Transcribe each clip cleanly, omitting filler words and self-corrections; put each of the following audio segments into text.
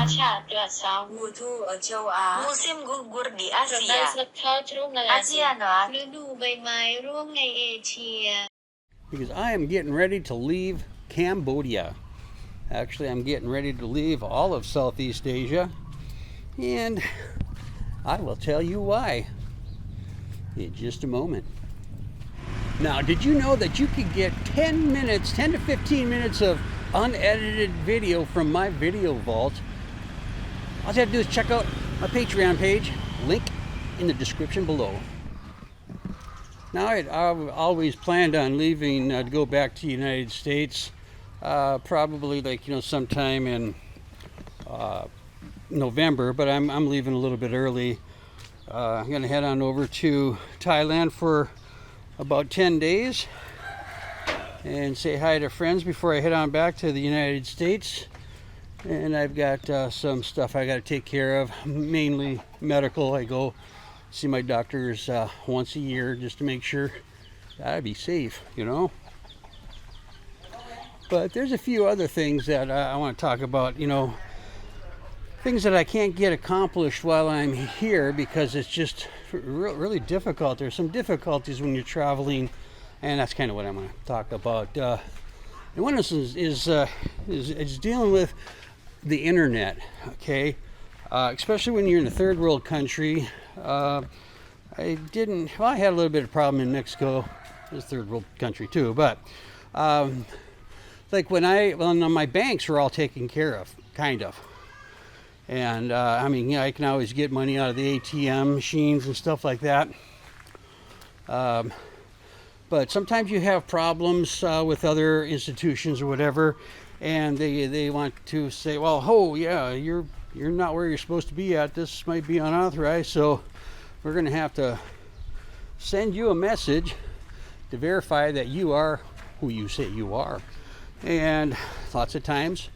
Mutu Ochoa Musim gugur di Asia ASEAN because I am getting ready to leave Cambodia. Actually, I'm getting ready to leave all of Southeast Asia, and I will tell you why in just a moment. Now, did you know that you could get 10 to 15 minutes of unedited video from my video vault? All you have to do is check out my Patreon page, link in the description below. Now, I've always planned on leaving to go back to the United States, probably sometime in November, but I'm leaving a little bit early. I'm going to head on over to Thailand for about 10 days and say hi to friends before I head on back to the United States. And I've got some stuff I got to take care of, mainly medical. I go see my doctors once a year just to make sure that I'd be safe, But there's a few other things that I want to talk about, things that I can't get accomplished while I'm here because it's just really difficult. There's some difficulties when you're traveling, and that's kind of what I'm going to talk about. And one of them is dealing with the internet, okay? Especially when you're in a third world country. I had a little bit of problem in Mexico. It's a third world country too, but my banks were all taken care of, kind of. And I can always get money out of the ATM machines and stuff like that. But sometimes you have problems with other institutions or whatever, and they want to say, well, you're not where you're supposed to be at. This might be unauthorized, so we're going to have to send you a message to verify that you are who you say you are. And lots of times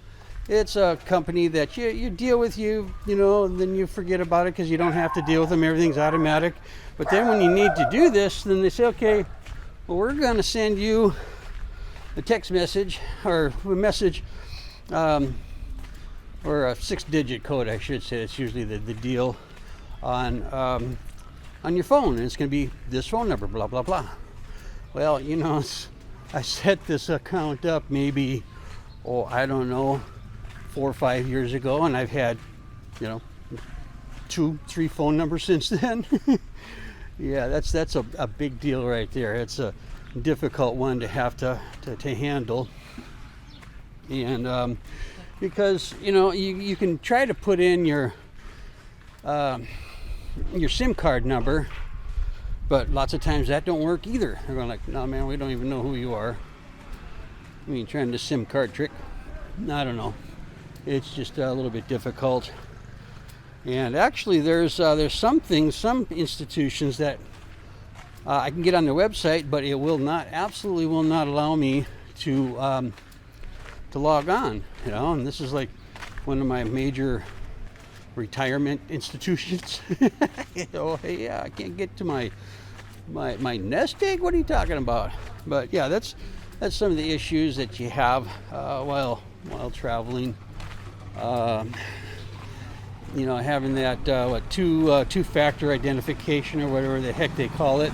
it's a company that you deal with, and then you forget about it because you don't have to deal with them. Everything's automatic. But then when you need to do this, then they say, okay, well, we're going to send you a text message or a message or a 6-digit code, I should say. It's usually the deal on your phone. And it's going to be this phone number, blah, blah, blah. Well, I set this account up maybe, 4 or 5 years ago, and I've had 2-3 phone numbers since then. Yeah, that's a big deal right there. It's a difficult one to have to handle, and because you can try to put in your SIM card number, but lots of times that don't work either. They're going like, no man, we don't even know who you are. Trying the SIM card trick, I don't know. It's just a little bit difficult. And actually, there's some institutions that I can get on their website, but it absolutely will not allow me to log on. And this is like one of my major retirement institutions. Yeah, I can't get to my nest egg. What are you talking about? But yeah, that's some of the issues that you have while traveling. Having that two-factor identification or whatever the heck they call it,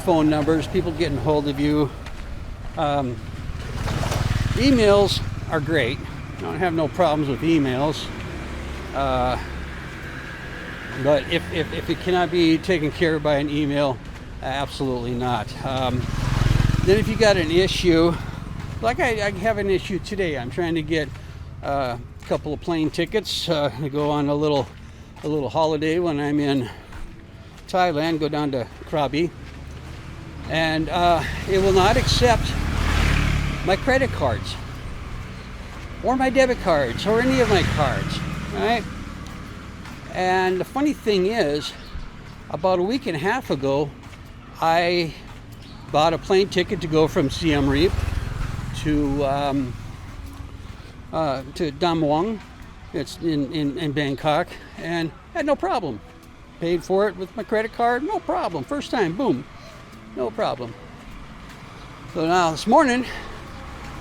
phone numbers, people getting hold of you. Emails are great. I don't have no problems with emails, but if it cannot be taken care of by an email, absolutely not. Then if you got an issue, like I have an issue today, I'm trying to get a couple of plane tickets to go on a little holiday when I'm in Thailand, go down to Krabi, and it will not accept my credit cards or my debit cards or any of my cards, right? And the funny thing is, about a week and a half ago, I bought a plane ticket to go from Siem Reap to Dam Muang. It's in Bangkok, and had no problem. Paid for it with my credit card, no problem. First time, boom, no problem. So now this morning,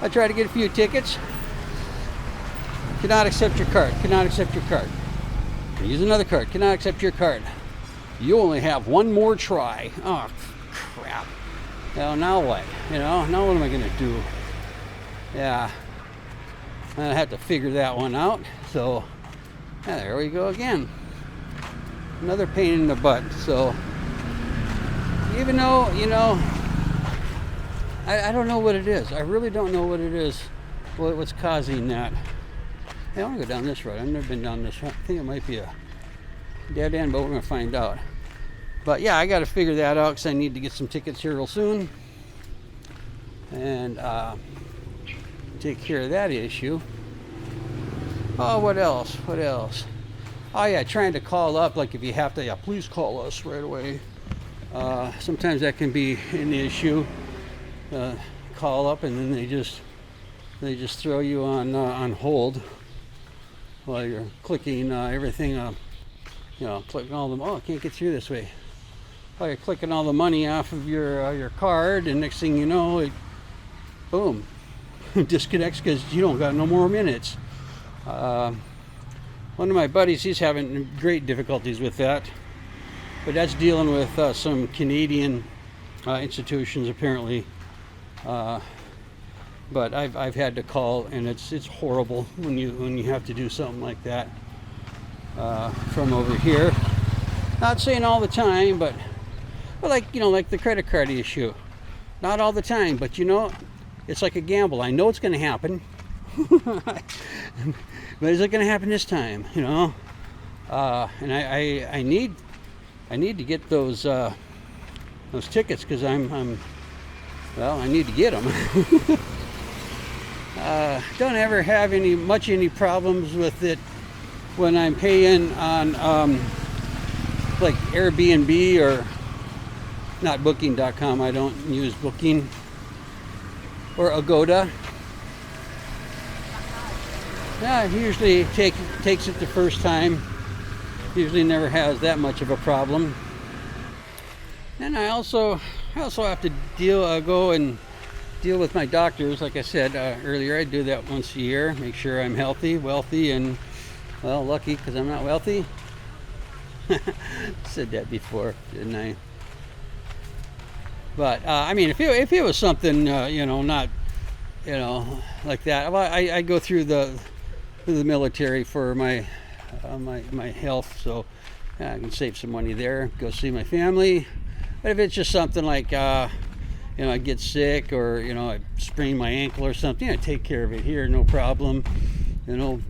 I tried to get a few tickets. Cannot accept your card. Cannot accept your card. Use another card. Cannot accept your card. You only have one more try. Oh, crap. Well, now what? Now what am I going to do? Yeah. I have to figure that one out. So, yeah, there we go again. Another pain in the butt. So, even though, I don't know what it is. I really don't know what it is. What's causing that. Hey, I want to go down this road. I've never been down this road. I think it might be a dead end, but we're going to find out. But yeah, I got to figure that out because I need to get some tickets here real soon. And take care of that issue. Oh, what else? What else? Oh yeah, trying to call up, like if you have to, yeah, please call us right away. Sometimes that can be an issue. Call up and then they just throw you on hold while you're clicking everything. Clicking all the. Oh, I can't get through this way. While you're clicking all the money off of your card, and next thing you know, it boom disconnects because you don't got no more minutes. One of my buddies, he's having great difficulties with that, but that's dealing with some Canadian institutions apparently. But I've had to call, and it's horrible when you have to do something like that from over here. Not saying all the time, but like the credit card issue. Not all the time, but it's like a gamble. I know it's going to happen, but is it going to happen this time? And I need to get those tickets because I need to get them. Don't ever have any problems with it when I'm paying on like Airbnb or not Booking.com. I don't use Booking or Agoda. Yeah, usually takes it the first time. Usually never has that much of a problem. And I also have to go and deal with my doctors. Like I said earlier, I do that once a year. Make sure I'm healthy, wealthy, and lucky because I'm not wealthy. Said that before, didn't I? But if it was something not like that, well, I go through the military for my health, so I can save some money there. Go see my family. But if it's just something like I get sick or I sprain my ankle or something, I take care of it here, no problem.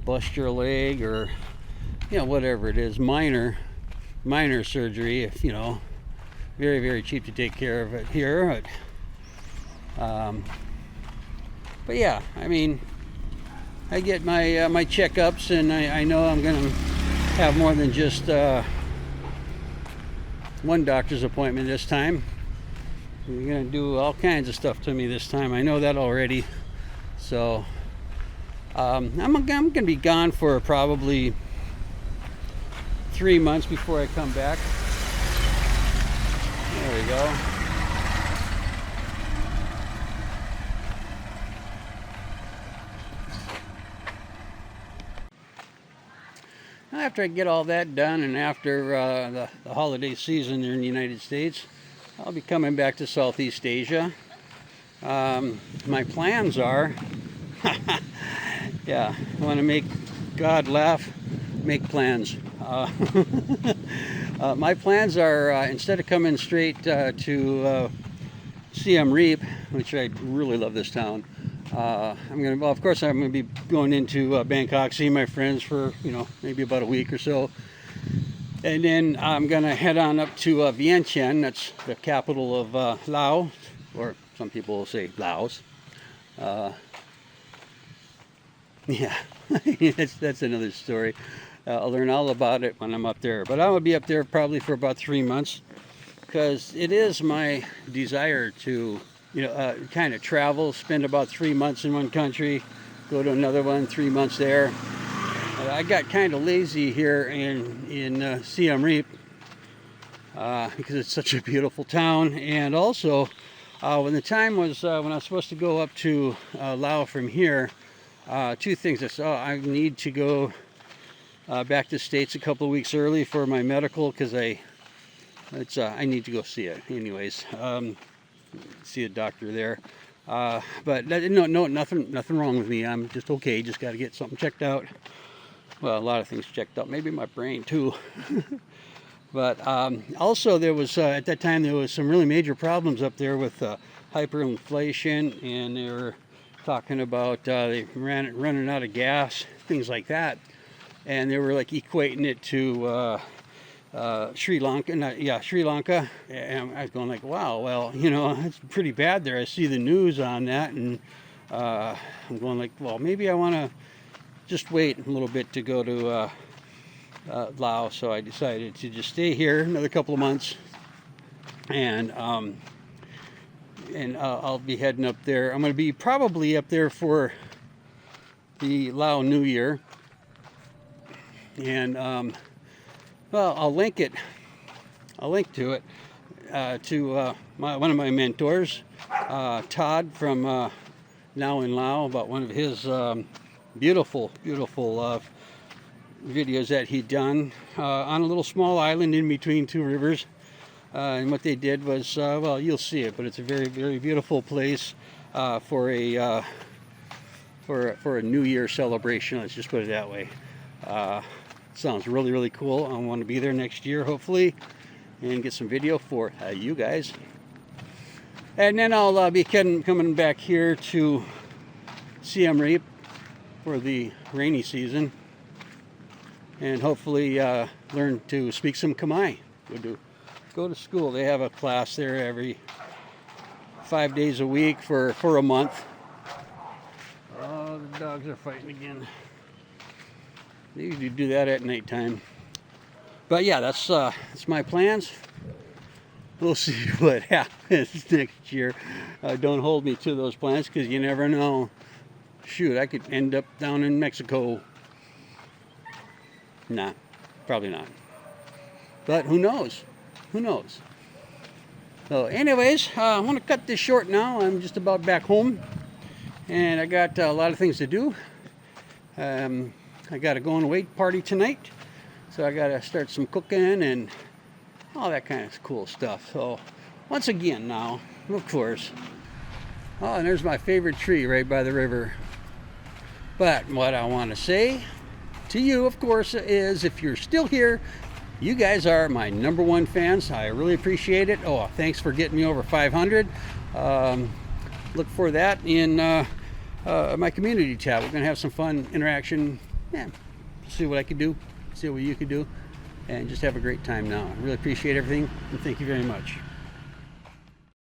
Bust your leg or whatever it is, minor surgery. If very, very cheap to take care of it here. But yeah, I get my checkups, and I know I'm going to have more than just one doctor's appointment this time. You're going to do all kinds of stuff to me this time. I know that already. So I'm going to be gone for probably 3 months before I come back. There we go. After I get all that done, and after the holiday season here in the United States, I'll be coming back to Southeast Asia. My plans are, I want to make God laugh, make plans. My plans are, instead of coming straight to Siem Reap, which I really love this town, of course I'm going to be going into Bangkok, seeing my friends for, maybe about a week or so. And then I'm going to head on up to Vientiane. That's the capital of Laos, or some people will say Laos. That's another story. I'll learn all about it when I'm up there. But I will be up there probably for about 3 months, because it is my desire to, kind of travel, spend about 3 months in one country, go to another one, 3 months there. I got kind of lazy here in Siem Reap because it's such a beautiful town. And also, when the time was when I was supposed to go up to Laos from here, Two things. I need to go back to the States a couple of weeks early for my medical because I need to go see it anyways. See a doctor there. But no, nothing wrong with me. I'm just okay. Just got to get something checked out. Well, a lot of things checked out. Maybe my brain too. But also there was at that time there was some really major problems up there with hyperinflation, and they were talking about they running out of gas, things like that, and they were like equating it to Sri Lanka, Sri Lanka, and I was going like, wow, well, you know, it's pretty bad there. I see the news on that, and I'm going like, well, maybe I want to just wait a little bit to go to Laos. So I decided to just stay here another couple of months, and I'll be heading up there. I'm going to be probably up there for the Lao New Year, and well, I'll link to it to one of my mentors, Todd from Now in Lao, about one of his beautiful videos that he'd done on a little small island in between two rivers. And what they did was, well, you'll see it, but it's a very, very beautiful place for a New Year celebration. Let's just put it that way. Sounds really, really cool. I want to be there next year, hopefully, and get some video for you guys. And then I'll be coming back here to Siem Reap for the rainy season, and hopefully learn to speak some Khmer. Go to school. They have a class there every 5 days a week for a month. Oh, the dogs are fighting again. They usually do that at nighttime. But yeah, that's my plans. We'll see what happens next year. Don't hold me to those plans, because you never know. Shoot, I could end up down in Mexico. Nah, probably not. But who knows? Who knows? So anyways, I want to cut this short now. I'm just about back home, and I got a lot of things to do. I got a going away party tonight, so I got to start some cooking and all that kind of cool stuff. So once again now, of course, oh, and there's my favorite tree right by the river. But what I want to say to you, of course, is if you're still here, you guys are my #1 fans. I really appreciate it. Oh, thanks for getting me over 500. Look for that in my community tab. We're going to have some fun interaction. Yeah, see what I can do, see what you can do, and just have a great time now. I really appreciate everything, and thank you very much.